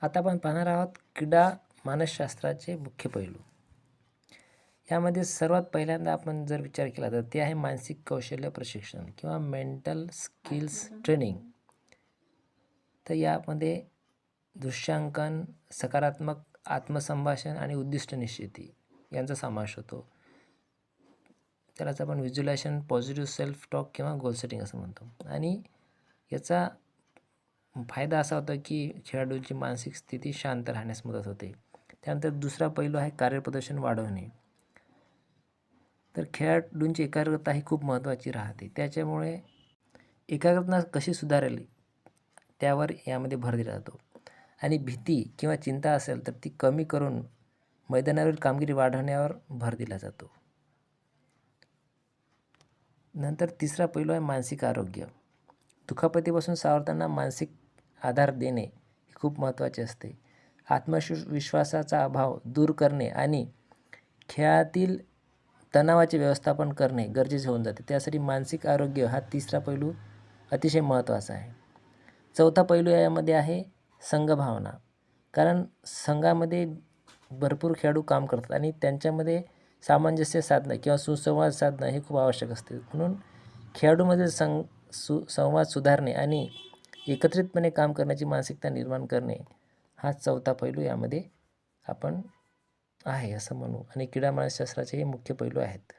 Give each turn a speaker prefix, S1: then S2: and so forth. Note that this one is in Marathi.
S1: आता आपण पाहणार आहोत क्रीडा मानसशास्त्राचे मुख्य पैलू. यामध्ये सर्वात पहिल्यांदा आपण जर विचार केला तर ते आहे मानसिक कौशल्य प्रशिक्षण किंवा मेंटल स्किल्स ट्रेनिंग. तर यामध्ये दृश्यांकन, सकारात्मक आत्मसंभाषण आणि उद्दिष्ट निश्चिती यांचा समावेश होतो. त्यालाच आपण व्हिज्युअलायझेशन, पॉझिटिव्ह सेल्फ टॉक किंवा गोल सेटिंग असं म्हणतो. आणि याचा फायदा असा होता की खेळाडूंची मानसिक स्थिती शांत राहण्यास मदत होते. त्यानंतर दुसरा पैलू आहे कार्यप्रदर्शन वाढवणे. तर खेळाडूंची एकाग्रता ही खूप महत्त्वाची राहते. त्याच्यामुळे एकाग्रता कशी सुधारेल त्यावर यामध्ये भर दिला जातो. आणि भीती किंवा चिंता असेल तर ती कमी करून मैदानावरील कामगिरी वाढवण्यावर भर दिला जातो. नंतर तिसरा पैलू आहे मानसिक आरोग्य. दुखापतीपासून सावरताना मानसिक आधार देणे हे खूप महत्त्वाचे असते. आत्मविश्वासाचा अभाव दूर करणे आणि खेळातील तणावाचे व्यवस्थापन करणे गरजेचे होऊन जाते. त्यासाठी मानसिक आरोग्य हा तिसरा पैलू अतिशय महत्त्वाचा आहे. चौथा पैलू यामध्ये आहे संघभावना. कारण संघामध्ये भरपूर खेळाडू काम करतात आणि त्यांच्यामध्ये सामंजस्य साधणं किंवा सुसंवाद साधणं हे खूप आवश्यक असते. म्हणून खेळाडूमध्ये संवाद सुधारणे आणि एकत्रितपणे काम करण्याची मानसिकता निर्माण करणे हा चौथा पैलू यामध्ये आपण आहे असं म्हणू. आणि क्रीडा मानसशास्त्राचे हे मुख्य पैलू आहेत.